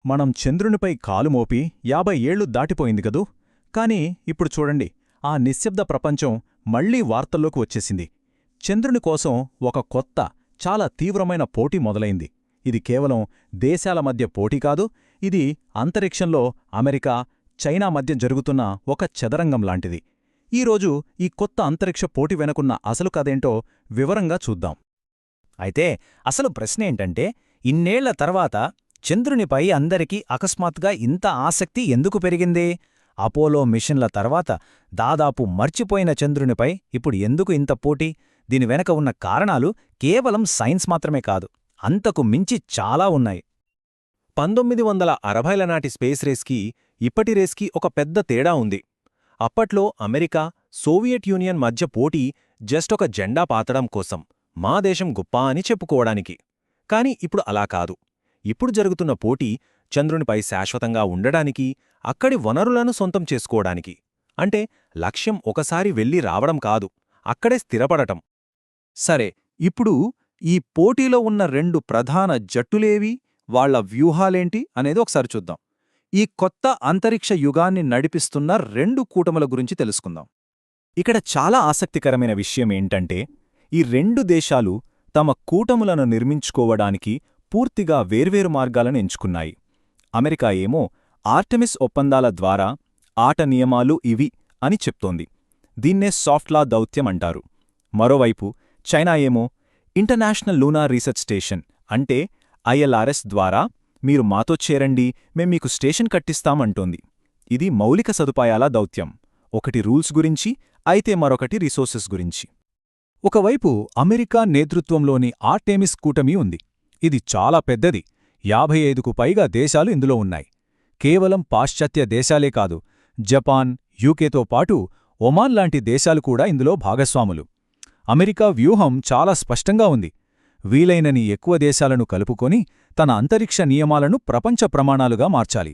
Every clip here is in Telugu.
మనం చంద్రునిపై కాలు మోపి 50 ఏళ్లు దాటిపోయింది కదూ. కాని ఇప్పుడు చూడండి, ఆ నిశ్శబ్ద ప్రపంచం మళ్లీ వార్తల్లోకి వచ్చేసింది. చంద్రుని కోసం ఒక కొత్త, చాలా తీవ్రమైన పోటీ మొదలైంది. ఇది కేవలం దేశాల మధ్య పోటీ కాదు, ఇది అంతరిక్షంలో అమెరికా, చైనా మధ్య జరుగుతున్న ఒక చదరంగం లాంటిది. ఈరోజు ఈ కొత్త అంతరిక్ష పోటీ వెనుకున్న అసలు కథేంటో వివరంగా చూద్దాం. అయితే అసలు ప్రశ్నేంటంటే, ఇన్నేళ్ల తర్వాత చంద్రునిపై అందరికీ అకస్మాత్తుగా ఇంత ఆసక్తి ఎందుకు పెరిగింది? అపోలో మిషన్ల తర్వాత దాదాపు మర్చిపోయిన చంద్రునిపై ఇప్పుడు ఎందుకు ఇంత పోటీ? దీని వెనక ఉన్న కారణాలు కేవలం సైన్స్ మాత్రమే కాదు, అంతకు మించి చాలా ఉన్నాయి. 1960ల నాటి స్పేస్ రేస్కి ఇప్పటి రేస్కి ఒక పెద్ద తేడా ఉంది. అప్పట్లో అమెరికా, సోవియట్ యూనియన్ మధ్య పోటీ జస్ట్ ఒక జెండా పాతడం కోసం, మా దేశం గొప్ప అని చెప్పుకోవడానికి. కాని ఇప్పుడు అలా కాదు. ఇప్పుడు జరుగుతున్న పోటీ చంద్రునిపై శాశ్వతంగా ఉండడానికి, అక్కడి వనరులను సొంతం చేసుకోవడానికి. అంటే లక్ష్యం ఒకసారి వెళ్ళి రావడం కాదు, అక్కడే స్థిరపడటం. సరే, ఇప్పుడు ఈ పోటీలో ఉన్న రెండు ప్రధాన జట్టులేవి, వాళ్ల వ్యూహాలేంటి అనేది ఒకసారి చూద్దాం. ఈ కొత్త అంతరిక్ష యుగాన్ని నడిపిస్తున్న రెండు కూటముల గురించి తెలుసుకుందాం. ఇక్కడ చాలా ఆసక్తికరమైన విషయమేంటంటే, ఈ రెండు దేశాలు తమ కూటములను నిర్మించుకోవడానికి పూర్తిగా వేర్వేరు మార్గాలను ఎంచుకున్నాయి. అమెరికా ఏమో ఆర్టెమిస్ ఒప్పందాల ద్వారా ఆట నియమాలు ఇవి అని చెప్తోంది. దీన్నే సాఫ్ట్లా దౌత్యం అంటారు. మరోవైపు చైనా ఏమో ఇంటర్నేషనల్ లూనార్ రీసెర్చ్ స్టేషన్ అంటే ILRS ద్వారా మీరు మాతో చేరండి, మేం మీకు స్టేషన్ కట్టిస్తామంటోంది. ఇది మౌలిక సదుపాయాల దౌత్యం. ఒకటి రూల్స్ గురించి అయితే మరొకటి రిసోర్సెస్ గురించి. ఒకవైపు అమెరికా నేతృత్వంలోని ఆర్టెమిస్ కూటమి ఉంది. ఇది చాలా పెద్దది. 55కు పైగా దేశాలు ఇందులో ఉన్నాయి. కేవలం పాశ్చాత్య దేశాలే కాదు, జపాన్, యూకేతో పాటు ఒమాన్ లాంటి దేశాలు కూడా ఇందులో భాగస్వాములు. అమెరికా వ్యూహం చాలా స్పష్టంగా ఉంది. వీలైనన్ని ఎక్కువ దేశాలను కలుపుకొని తన అంతరిక్ష నియమాలను ప్రపంచ ప్రమాణాలుగా మార్చాలి.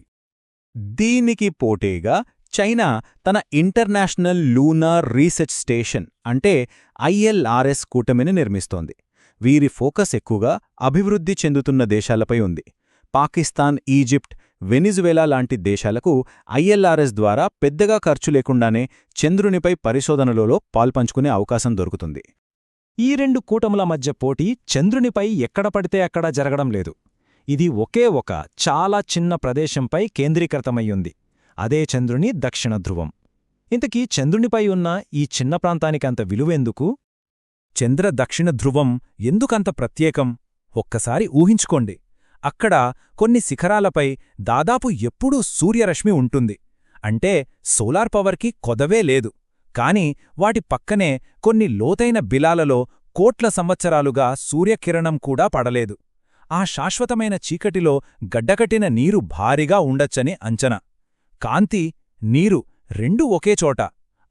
దీనికి పోటీగా చైనా తన ఇంటర్నేషనల్ లూనార్ రీసెర్చ్ స్టేషన్ అంటే ILRS కూటమిని నిర్మిస్తోంది. వీరి ఫోకస్ ఎక్కువగా అభివృద్ధి చెందుతున్న దేశాలపై ఉంది. పాకిస్తాన్, ఈజిప్ట్, వెనిజువేలా లాంటి దేశాలకు ILRS ద్వారా పెద్దగా ఖర్చు లేకుండానే చంద్రునిపై పరిశోధనలలో పాల్పంచుకునే అవకాశం దొరుకుతుంది. ఈ రెండు కూటముల మధ్య పోటీ చంద్రునిపై ఎక్కడ పడితే అక్కడ జరగడం లేదు. ఇది ఒకే ఒక చాలా చిన్న ప్రదేశంపై కేంద్రీకృతమయ్యుంది. అదే చంద్రుని దక్షిణ ధ్రువం. ఇంతకీ చంద్రునిపై ఉన్న ఈ చిన్న ప్రాంతానికంత విలువెందుకు? చంద్ర దక్షిణ ధ్రువం ఎందుకంత ప్రత్యేకం? ఒక్కసారి ఊహించుకోండి. అక్కడ కొన్ని శిఖరాలపై దాదాపు ఎప్పుడూ సూర్యరశ్మి ఉంటుంది. అంటే సోలార్ పవర్కి కొదవే లేదు. కాని వాటి పక్కనే కొన్ని లోతైన బిలాలలో కోట్ల సంవత్సరాలుగా సూర్యకిరణం కూడా పడలేదు. ఆ శాశ్వతమైన చీకటిలో గడ్డకట్టిన నీరు భారీగా ఉండొచ్చని అంచనా. కాంతి, నీరు రెండూ ఒకే చోట.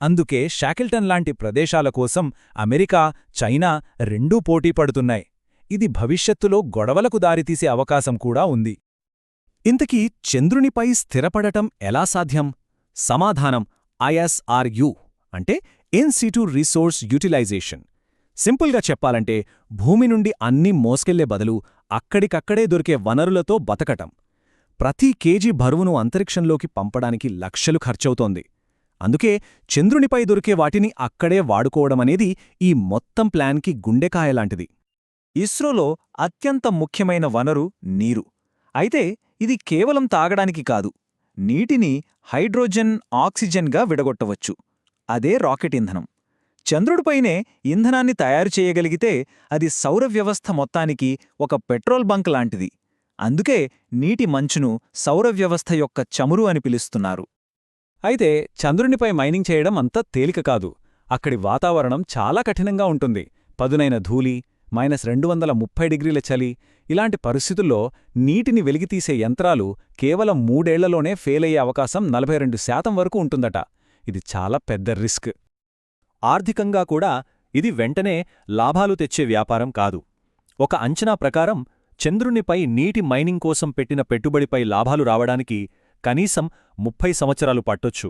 అందుకే షాకిల్టన్ లాంటి ప్రదేశాల కోసం అమెరికా, చైనా రెండూ పోటీ పడుతున్నాయి. ఇది భవిష్యత్తులో గొడవలకు దారితీసే అవకాశం కూడా ఉంది. ఇంతకీ చంద్రునిపై స్థిరపడటం ఎలా సాధ్యం? సమాధానం ISRU అంటే ఇన్ సిటు రిసోర్స్ యూటిలైజేషన్. సింపుల్గా చెప్పాలంటే భూమి నుండి అన్నీ మోసుకెళ్లే బదులు అక్కడికక్కడే దొరికే వనరులతో బతకటం. ప్రతి కేజీ బరువును అంతరిక్షంలోకి పంపడానికి లక్షలు ఖర్చవుతోంది. అందుకే చంద్రునిపై దొరికే వాటిని అక్కడే వాడుకోవడమనేది ఈ మొత్తం ప్లాన్కి గుండెకాయలాంటిది. ఇస్రోలో అత్యంత ముఖ్యమైన వనరు నీరు. అయితే ఇది కేవలం తాగడానికి కాదు, నీటిని హైడ్రోజన్, ఆక్సిజన్గా విడగొట్టవచ్చు. అదే రాకెట్ ఇంధనం. చంద్రుడిపైనే ఇంధనాన్ని తయారు చేయగలిగితే అది సౌర వ్యవస్థ మొత్తానికి ఒక పెట్రోల్ బంక్ లాంటిది. అందుకే నీటి మంచును సౌర వ్యవస్థ యొక్క చమురు అని పిలుస్తున్నారు. అయితే చంద్రునిపై మైనింగ్ చేయడం అంత తేలిక కాదు. అక్కడి వాతావరణం చాలా కఠినంగా ఉంటుంది. పదునైన ధూళి, -230 డిగ్రీల చలి. ఇలాంటి పరిస్థితుల్లో నీటిని వెలికితీసే యంత్రాలు కేవలం 3 ఏళ్లలోనే ఫెయిలయ్యే అవకాశం 42% వరకు ఉంటుందట. ఇది చాలా పెద్ద రిస్క్. ఆర్థికంగా కూడా ఇది వెంటనే లాభాలు తెచ్చే వ్యాపారం కాదు. ఒక అంచనా ప్రకారం చంద్రునిపై నీటి మైనింగ్ కోసం పెట్టిన పెట్టుబడిపై లాభాలు రావడానికి కనీసం 30 సంవత్సరాలు పట్టొచ్చు.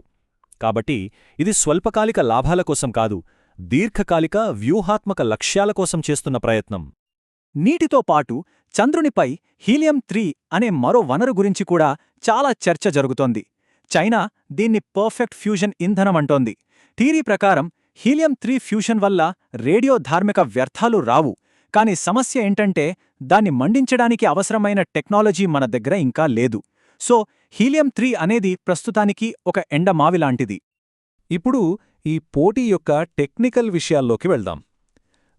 కాబట్టి ఇది స్వల్పకాలిక లాభాల కోసం కాదు, దీర్ఘకాలిక వ్యూహాత్మక లక్ష్యాల కోసం చేస్తున్న ప్రయత్నం. నీటితో పాటు చంద్రునిపై హీలియం-3 అనే మరో వనరు గురించి కూడా చాలా చర్చ జరుగుతోంది. చైనా దీన్ని పర్ఫెక్ట్ ఫ్యూజన్ ఇంధనమంటోంది. థియరీ ప్రకారం హీలియం-3 ఫ్యూషన్ వల్ల రేడియో ధార్మిక వ్యర్థాలు రావు. కాని సమస్య ఏంటంటే దాన్ని మండించడానికి అవసరమైన టెక్నాలజీ మన దగ్గర ఇంకా లేదు. సో హీలియం-3 అనేది ప్రస్తుతానికి ఒక ఎండమావిలాంటిది. ఇప్పుడు ఈ పోటీ యొక్క టెక్నికల్ విషయాల్లోకి వెళ్దాం.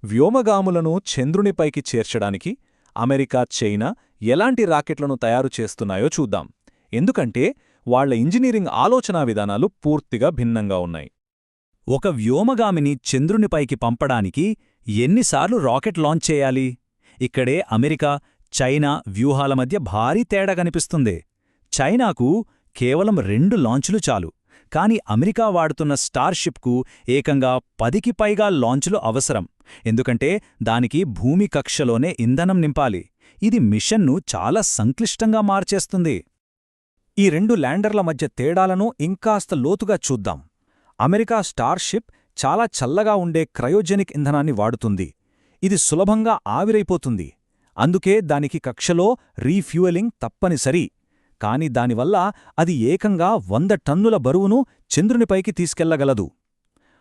వ్యోమగాములను చంద్రునిపైకి చేర్చడానికి అమెరికా, చైనా ఎలాంటి రాకెట్లను తయారు చేస్తున్నాయో చూద్దాం. ఎందుకంటే వాళ్ల ఇంజనీరింగ్ ఆలోచనా విధానాలు పూర్తిగా భిన్నంగా ఉన్నాయి. ఒక వ్యోమగామిని చంద్రునిపైకి పంపడానికి ఎన్నిసార్లు రాకెట్ లాంచ్ చేయాలి? ఇక్కడే అమెరికా, చైనా వ్యూహాల మధ్య భారీ తేడా కనిపిస్తుంది. చైనాకు కేవలం 2 లాంచులు చాలు. కాని అమెరికా వాడుతున్న స్టార్షిప్కు ఏకంగా 10కి పైగా లాంచులు అవసరం. ఎందుకంటే దానికి భూమి కక్షలోనే ఇంధనం నింపాలి. ఇది మిషన్ను చాలా సంక్లిష్టంగా మార్చేస్తుంది. ఈ 2 ల్యాండర్ల మధ్య తేడాలను ఇంకాస్త లోతుగా చూద్దాం. అమెరికా స్టార్షిప్ చాలా చల్లగా ఉండే క్రయోజెనిక్ ఇంధనాన్ని వాడుతుంది. ఇది సులభంగా ఆవిరైపోతుంది. అందుకే దానికి కక్షలో రీఫ్యూయలింగ్ తప్పనిసరి. కాని దానివల్ల అది ఏకంగా 100 టన్నుల బరువును చంద్రునిపైకి తీసుకెళ్లగలదు.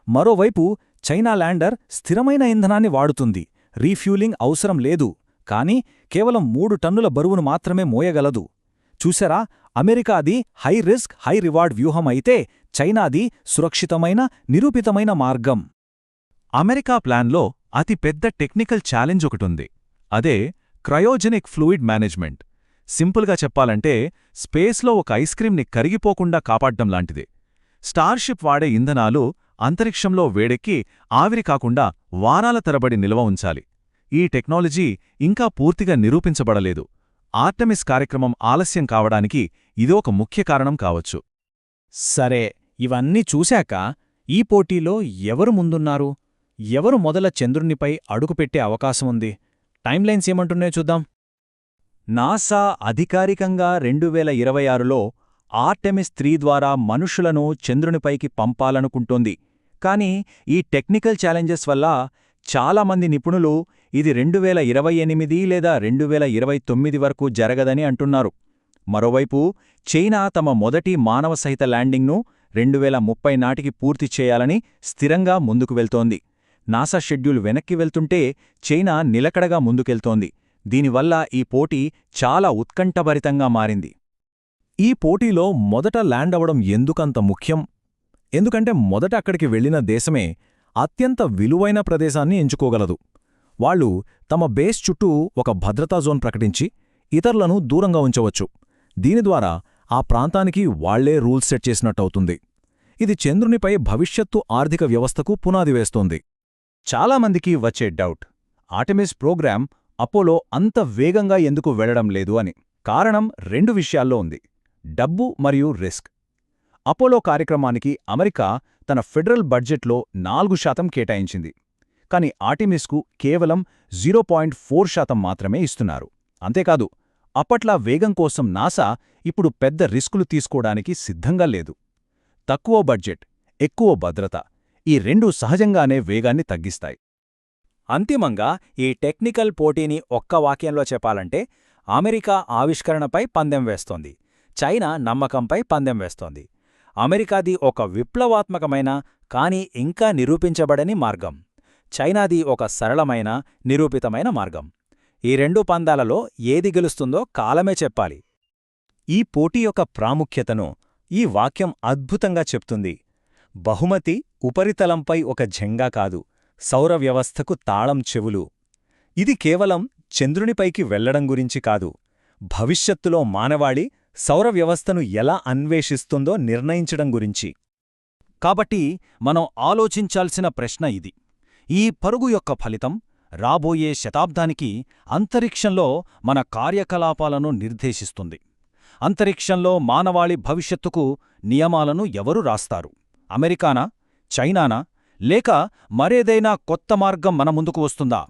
మరోవైపు చైనా ల్యాండర్ స్థిరమైన ఇంధనాన్ని వాడుతుంది. రీఫ్యూలింగ్ అవసరం లేదు. కాని కేవలం 3 టన్నుల బరువును మాత్రమే మోయగలదు. చూసారా, అమెరికాది హై రిస్క్ హై రివార్డ్ వ్యూహం అయితే చైనాది సురక్షితమైన నిరూపితమైన మార్గం. అమెరికా ప్లాన్లో అతి పెద్ద టెక్నికల్ ఛాలెంజ్ ఒకటుంది. అదే క్రయోజెనిక్ ఫ్లూయిడ్ మేనేజ్మెంట్. సింపుల్గా చెప్పాలంటే స్పేస్లో ఒక ఐస్క్రీంని కరిగిపోకుండా కాపాడ్డం లాంటిదే. స్టార్షిప్ వాడే ఇంధనాలు అంతరిక్షంలో వేడెక్కి ఆవిరి కాకుండా వారాల తరబడి నిల్వ ఉంచాలి. ఈ టెక్నాలజీ ఇంకా పూర్తిగా నిరూపించబడలేదు. ఆర్టెమిస్ కార్యక్రమం ఆలస్యం కావడానికి ఇదో ఒక ముఖ్య కారణం కావచ్చు. సరే, ఇవన్నీ చూశాక ఈ పోటీలో ఎవరు ముందున్నారు? ఎవరు మొదల చంద్రునిపై అడుగుపెట్టే అవకాశముంది? టైమ్లైన్స్ ఏమంటున్నాయో చూద్దాం. నాసా అధికారికంగా 2026లో ఆర్టెమిస్ 3 ద్వారా మనుషులను చంద్రునిపైకి పంపాలనుకుంటోంది. కాని ఈ టెక్నికల్ ఛాలెంజెస్ వల్ల చాలామంది నిపుణులు ఇది 2028 లేదా 2029 వరకు జరగదని అంటున్నారు. మరోవైపు చైనా తమ మొదటి మానవసహిత ల్యాండింగ్ను 2030 నాటికి పూర్తి చేయాలని స్థిరంగా ముందుకు వెళ్తోంది. నాసా షెడ్యూల్ వెనక్కి వెళ్తుంటే చైనా నిలకడగా ముందుకెళ్తోంది. దీనివల్ల ఈ పోటీ చాలా ఉత్కంఠభరితంగా మారింది. ఈ పోటీలో మొదట ల్యాండ్ అవడం ఎందుకంత ముఖ్యం? ఎందుకంటే మొదట అక్కడికి వెళ్లిన దేశమే అత్యంత విలువైన ప్రదేశాన్ని ఎంచుకోగలదు. వాళ్ళు తమ బేస్ చుట్టూ ఒక భద్రతా జోన్ ప్రకటించి ఇతరులను దూరంగా ఉంచవచ్చు. దీని ద్వారా ఆ ప్రాంతానికి వాళ్లే రూల్స్ సెట్ చేసినట్టవుతుంది. ఇది చంద్రునిపై భవిష్యత్తు ఆర్థిక వ్యవస్థకు పునాది వేస్తోంది. చాలామందికి వచ్చే డౌట్, ఆర్టెమిస్ ప్రోగ్రాం అపోలో అంత వేగంగా ఎందుకు వెళ్లడం లేదు అని. కారణం 2 విషయాల్లో ఉంది: డబ్బు మరియు రిస్క్. అపోలో కార్యక్రమానికి అమెరికా తన ఫెడరల్ బడ్జెట్లో 4% కేటాయించింది. కాని ఆర్టెమిస్కు కేవలం 0.4% మాత్రమే ఇస్తున్నారు. అంతేకాదు, అప్పట్లా వేగం కోసం నాసా ఇప్పుడు పెద్ద రిస్కులు తీసుకోవడానికి సిద్ధంగా లేదు. తక్కువ బడ్జెట్, ఎక్కువ భద్రత, ఈ 2 సహజంగానే వేగాన్ని తగ్గిస్తాయి. అంతిమంగా ఈ టెక్నికల్ పోటీని ఒక్క వాక్యంలో చెప్పాలంటే అమెరికా ఆవిష్కరణపై పందెం వేస్తోంది. చైనా నమ్మకంపై పందెం వేస్తోంది. అమెరికాది ఒక విప్లవాత్మకమైన కాని ఇంకా నిరూపించబడని మార్గం. చైనాది ఒక సరళమైన నిరూపితమైన మార్గం. ఈ 2 పందాలలో ఏది గెలుస్తుందో కాలమే చెప్పాలి. ఈ పోటీ యొక్క ప్రాముఖ్యతను ఈ వాక్యం అద్భుతంగా చెప్తుంది. బహుమతి ఉపరితలంపై ఒక జెండా కాదు, సౌర వ్యవస్థకు తాళం చెవులు. ఇది కేవలం చంద్రునిపైకి వెళ్లడం గురించి కాదు, భవిష్యత్తులో మానవాళి సౌర వ్యవస్థను ఎలా అన్వేషిస్తుందో నిర్ణయించడం గురించి. కాబట్టి మనం ఆలోచించాల్సిన ప్రశ్న ఇది: ఈ పరుగు యొక్క ఫలితం రాబోయే శతాబ్దానికి అంతరిక్షంలో మన కార్యకలాపాలను నిర్దేశిస్తుంది. అంతరిక్షంలో మానవాళి భవిష్యత్తుకు నియమాలను ఎవరు రాస్తారు? అమెరికానా? చైనానా? లేక మరేదైనా కొత్త మార్గం మన ముందుకు వస్తుందా?